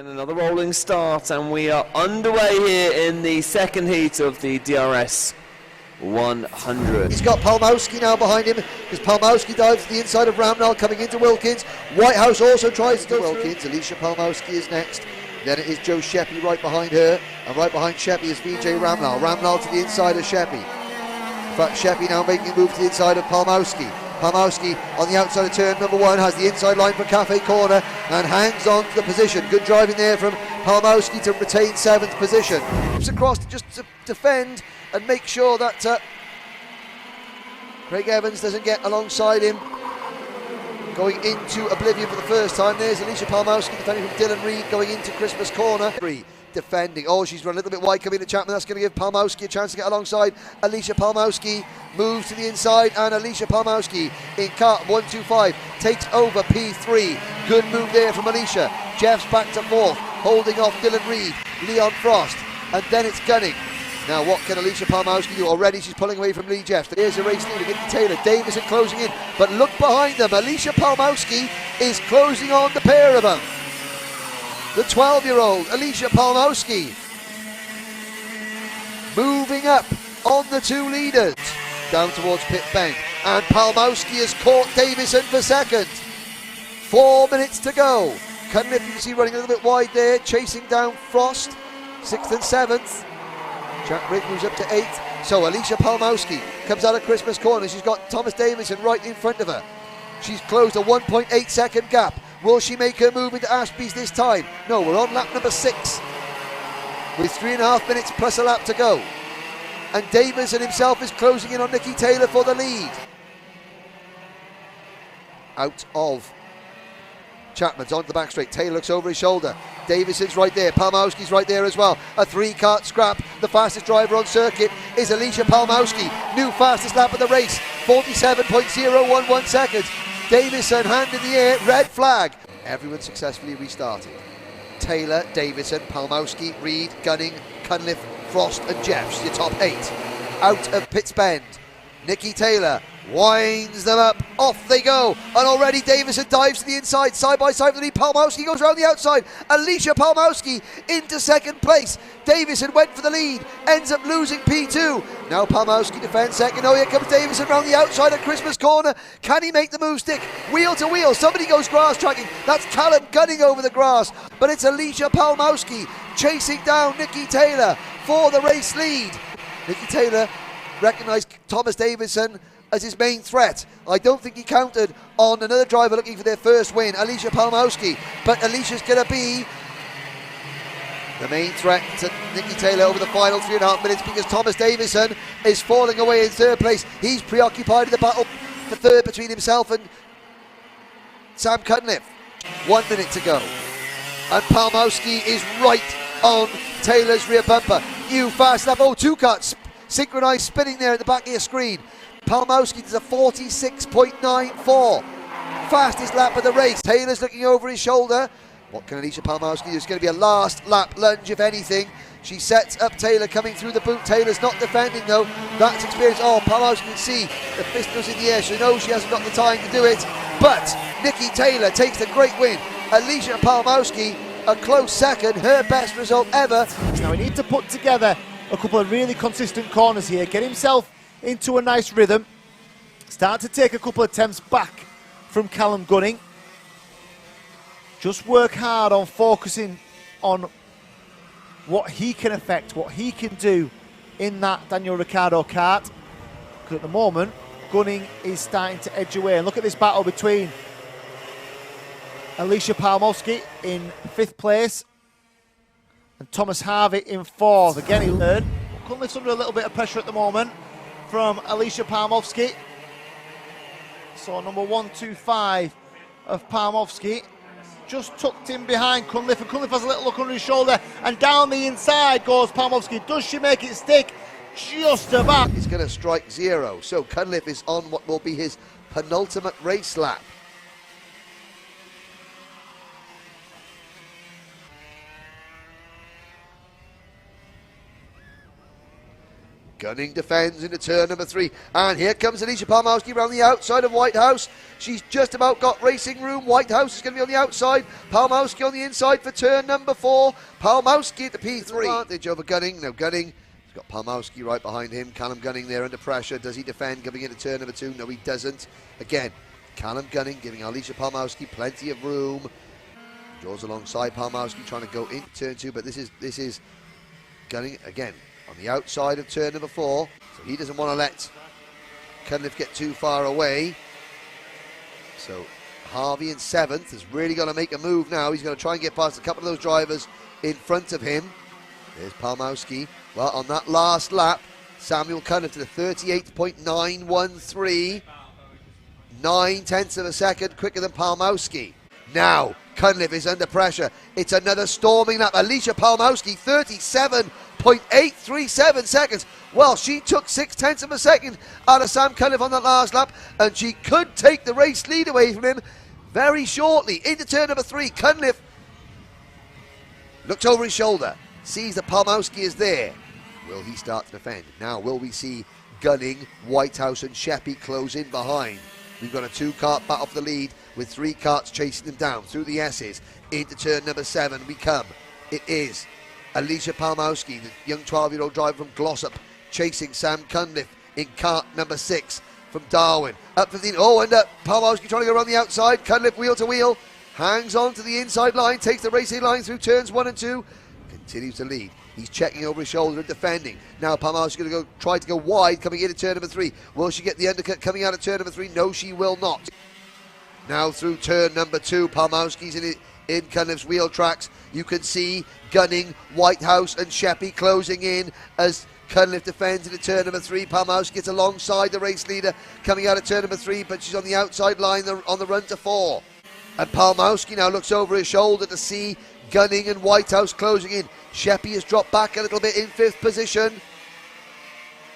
Another rolling start, and we are underway here in the second heat of the DRS 100. He's got Palmowski now behind him, because Palmowski dives to the inside of Ramnal coming into Wilkins. Whitehouse also tries to go Wilkins. Alisha Palmowski is next. Then it is Joe Sheppy right behind her, and right behind Sheppy is Vijay Ramnal. Ramnal to the inside of Sheppy. In fact, Sheppy now making a move to the inside of Palmowski. Palmowski on the outside of turn number one has the inside line for Cafe Corner and hangs on to the position. Good driving there from Palmowski to retain 7th position. Moves across just to defend and make sure that Craig Evans doesn't get alongside him. Going into oblivion for the first time. There's Alisha Palmowski defending from Dylan Reed going into Christmas Corner. Defending. Oh, she's run a little bit wide coming to Chapman. That's going to give Palmowski a chance to get alongside. Alisha Palmowski moves to the inside, and Alisha Palmowski in car 125 takes over P3. Good move there from Alisha. Jeff's back to 4th, holding off Dylan Reed, Leon Frost, and then it's Gunning. Now what can Alisha Palmowski do? Already she's pulling away from Lee Jeffs. There's a race leader, Nikki Taylor. Davison closing in, but look behind them. Alisha Palmowski is closing on the pair of them. The 12-year-old Alisha Palmowski moving up on the 2 leaders down towards pit bank, and Palmowski has caught Davison for 2nd. 4 minutes to go. Cunliffe, you can see running a little bit wide there, chasing down Frost, 6th and 7th. Jack Rick moves up to 8th. So Alisha Palmowski comes out of Christmas Corner. She's got Thomas Davison right in front of her. She's closed a 1.8 second gap. Will she make her move into Ashby's this time? No, we're on lap number 6 with 3.5 minutes plus a lap to go. And Davison himself is closing in on Nikki Taylor for the lead. Out of Chapman's onto the back straight. Taylor looks over his shoulder. Davison's right there. Palmowski's right there as well. A 3-kart scrap. The fastest driver on circuit is Alisha Palmowski. New fastest lap of the race. 47.011 seconds. Davison, hand in the air, red flag. Everyone successfully restarted. Taylor, Davison, Palmowski, Reed, Gunning, Cunliffe, Frost and Jeffs, your top 8. Out of Pitts Bend, Nikki Taylor winds them up, off they go, and already Davison dives to the inside, side by side with the lead. Palmowski goes around the outside. Alisha Palmowski into 2nd place. Davison went for the lead, ends up losing P2. Now Palmowski defends 2nd. Oh, here comes Davison around the outside at Christmas Corner. Can he make the move stick? Wheel to wheel. Somebody goes grass tracking. That's Callum Gunning over the grass. But it's Alisha Palmowski chasing down Nikki Taylor for the race lead. Nikki Taylor recognised Thomas Davison as his main threat. I don't think he counted on another driver looking for their first win, Alisha Palmowski. But Alisha's going to be the main threat to Nikki Taylor over the final 3.5 minutes, because Thomas Davison is falling away in 3rd place. He's preoccupied in the battle for 3rd between himself and Sam Cunliffe. 1 minute to go. And Palmowski is right on Taylor's rear bumper. New fast lap. Oh, 2-kart synchronised spinning there at the back of your screen. Palmowski does a 46.94. Fastest lap of the race. Taylor's looking over his shoulder. What can Alisha Palmowski do? It's going to be a last lap lunge, if anything. She sets up Taylor coming through the boot. Taylor's not defending though. That's experience. Oh, Palmowski can see the fist goes in the air. She knows she hasn't got the time to do it. But Nikki Taylor takes the great win. Alisha Palmowski, a close 2nd, her best result ever. Now we need to put together a couple of really consistent corners here. Get himself into a nice rhythm. Start to take a couple of attempts back from Callum Gunning. Just work hard on focusing on what he can affect, what he can do in that Daniel Ricciardo kart. Because at the moment, Gunning is starting to edge away. And look at this battle between Alisha Palmowski in 5th place and Thomas Harvey in 4th. Again, he learned. Cunliffe's under a little bit of pressure at the moment from Alisha Palmowski. So number 125 of Palmowski just tucked in behind Cunliffe, and Cunliffe has a little look under his shoulder, and down the inside goes Palmowski. Does she make it stick? Just about. He's going to strike 0, so Cunliffe is on what will be his penultimate race lap. Gunning defends into turn number 3. And here comes Alisha Palmowski around the outside of Whitehouse. She's just about got racing room. Whitehouse is going to be on the outside. Palmowski on the inside for turn number 4. Palmowski at the P3. Advantage over Gunning. Now Gunning has got Palmowski right behind him. Callum Gunning there under pressure. Does he defend coming into turn number 2? No, he doesn't. Again, Callum Gunning giving Alisha Palmowski plenty of room. Draws alongside Palmowski trying to go into turn 2, but this is Gunning again on the outside of turn number 4, so he doesn't want to let Cunliffe get too far away. So Harvey in 7th has really got to make a move now. He's going to try and get past a couple of those drivers in front of him. There's Palmowski. Well, on that last lap, Samuel Cunliffe to the 38.913, 9/10 of a second quicker than Palmowski. Now Cunliffe is under pressure. It's another storming lap. Alisha Palmowski 37.837 seconds. Well, she took 6/10 of a second out of Sam Cunliffe on that last lap, and she could take the race lead away from him very shortly. Into turn number 3, Cunliffe looks over his shoulder, sees that Palmowski is there. Will he start to defend? Now, will we see Gunning, Whitehouse and Sheppy close in behind? We've got a 2-kart battle for the lead with 3 karts chasing them down through the S's. Into turn number 7 we come. It is Alisha Palmowski, the young 12-year-old driver from Glossop, chasing Sam Cunliffe in kart number 6 from Darwin. Up 15. Oh, and Palmowski trying to go around the outside. Cunliffe wheel to wheel. Hangs on to the inside line. Takes the racing line through turns 1 and 2. Continues to lead. He's checking over his shoulder and defending. Now Palmowski's going to try to go wide coming into turn number 3. Will she get the undercut coming out of turn number 3? No, she will not. Now through turn number 2, Palmowski's in Cunliffe's wheel tracks. You can see Gunning, Whitehouse and Sheppy closing in as Cunliffe defends into turn number 3. Palmowski gets alongside the race leader coming out of turn number 3, but she's on the outside line on the run to 4. And Palmowski now looks over his shoulder to see Gunning and Whitehouse closing in. Sheppy has dropped back a little bit in 5th position.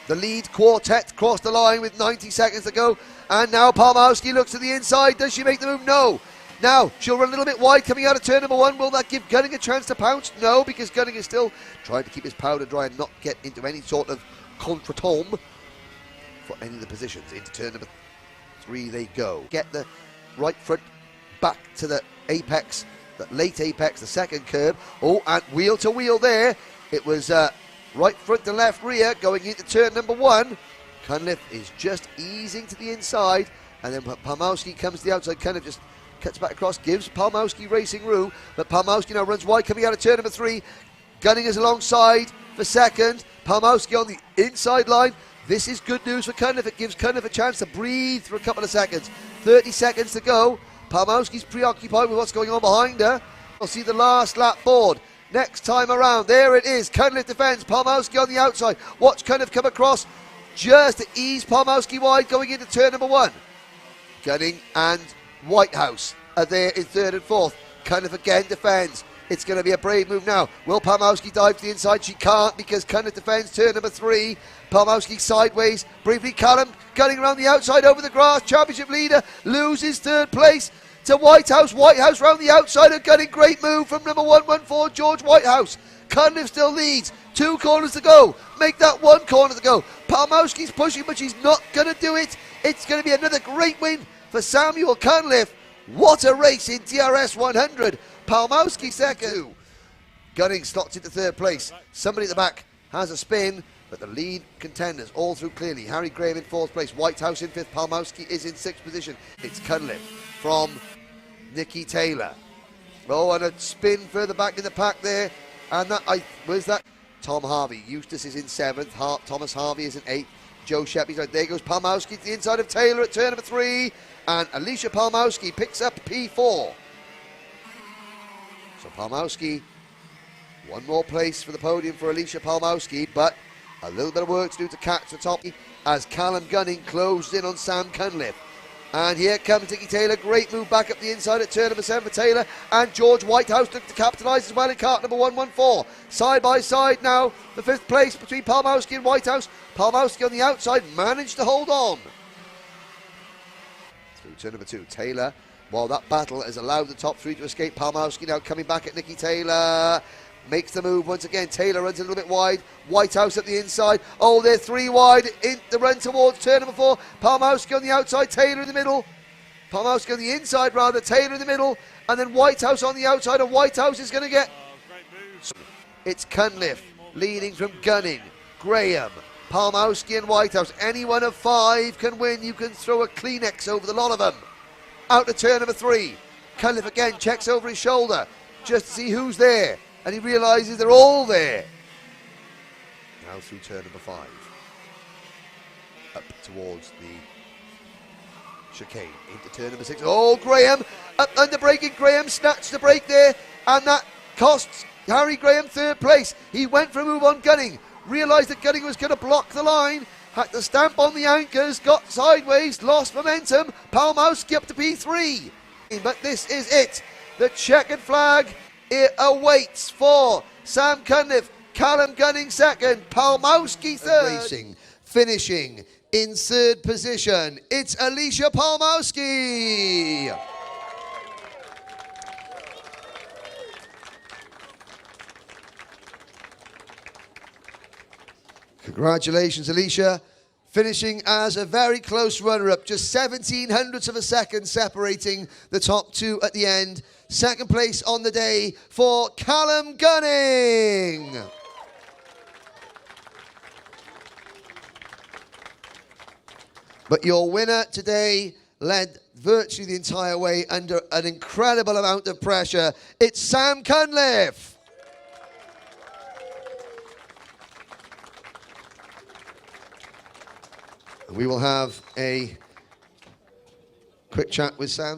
The lead quartet crossed the line with 90 seconds to go. And now Palmowski looks to the inside. Does she make the move? No. Now, she'll run a little bit wide coming out of turn number 1. Will that give Gunning a chance to pounce? No, because Gunning is still trying to keep his powder dry and not get into any sort of contretemps for any of the positions. Into turn number 3 they go. Get the right front back to the apex, the late apex, the second curb. Oh, and wheel to wheel there. It was right front to left rear going into turn number 1. Cunliffe is just easing to the inside, and then Palmowski comes to the outside. Cunliffe just cuts back across, gives Palmowski racing room, but Palmowski now runs wide coming out of turn number 3. Gunning is alongside for second. Palmowski on the inside line. This is good news for Cunliffe. It gives Cunliffe a chance to breathe for a couple of seconds. 30 seconds to go. Palmowski's preoccupied with what's going on behind her. We'll see the last lap board next time around. There it is. Cunliffe defends. Palmowski on the outside. Watch Cunliffe come across just to ease Palmowski wide going into turn number 1. Gunning and Whitehouse are there in 3rd and 4th. Cunliffe again defends. It's going to be a brave move now. Will Palmowski dive to the inside? She can't because Cunliffe defends turn number 3. Palmowski sideways. Briefly Callum Gunning around the outside over the grass. Championship leader loses 3rd place to Whitehouse. Whitehouse round the outside of Gunning. Great move from number 114, George Whitehouse. Cunliffe still leads. 2 corners to go. Make that 1 corner to go. Palmowski's pushing, but she's not going to do it. It's going to be another great win for Samuel Cunliffe. What a race in DRS 100. Palmowski second. Gunning slots into 3rd place. Somebody at the back has a spin, but the lead contenders all through clearly. Harry Graham in 4th place. Whitehouse in 5th. Palmowski is in 6th position. It's Cunliffe from Nikki Taylor. Oh, and a spin further back in the pack there. And that, where's that? Tom Harvey. Eustace is in 7th. Thomas Harvey is in 8th. Joe Sheppy's right. There goes Palmowski to the inside of Taylor at turn number 3. And Alisha Palmowski picks up P4. So Palmowski, 1 more place for the podium for Alisha Palmowski, but a little bit of work to do to catch the top as Callum Gunning closed in on Sam Cunliffe. And here comes Nikki Taylor. Great move back up the inside at turn number 7 for Taylor. And George Whitehouse looked to capitalise as well in kart number 114. Side by side now, the 5th place between Palmowski and Whitehouse. Palmowski on the outside managed to hold on. Through turn number 2, Taylor. While that battle has allowed the top 3 to escape, Palmowski now coming back at Nikki Taylor. makes the move once again. Taylor runs a little bit wide. Whitehouse at the inside. Oh, they're 3 wide in the run towards turn number 4. Palmowski on the outside, Taylor in the middle. Palmowski on the inside rather, Taylor in the middle. And then Whitehouse on the outside, and Whitehouse is going to get... It's Cunliffe leading from Gunning, Graham, Palmowski and Whitehouse. Any one of 5 can win. You can throw a Kleenex over the lot of them. Out to turn number 3. Cunliffe again checks over his shoulder just to see who's there. And he realises they're all there. Now through turn number 5. Up towards the chicane. Into turn number 6. Oh, Graham up under braking. Graham snatched the brake there. And that costs Harry Graham 3rd place. He went for a move on Gunning. Realised that Gunning was going to block the line. Had to stamp on the anchors. Got sideways. Lost momentum. Palmowski up to P3. But this is it. The checkered flag, it awaits for Sam Cunliffe, Callum Gunning 2nd, Palmowski 3rd. Racing, finishing in 3rd position, it's Alisha Palmowski. Congratulations, Alisha. Finishing as a very close runner-up, just 17 hundredths of a second separating the top 2 at the end. 2nd place on the day for Callum Gunning. But your winner today led virtually the entire way under an incredible amount of pressure. It's Sam Cunliffe. We will have a quick chat with Sam.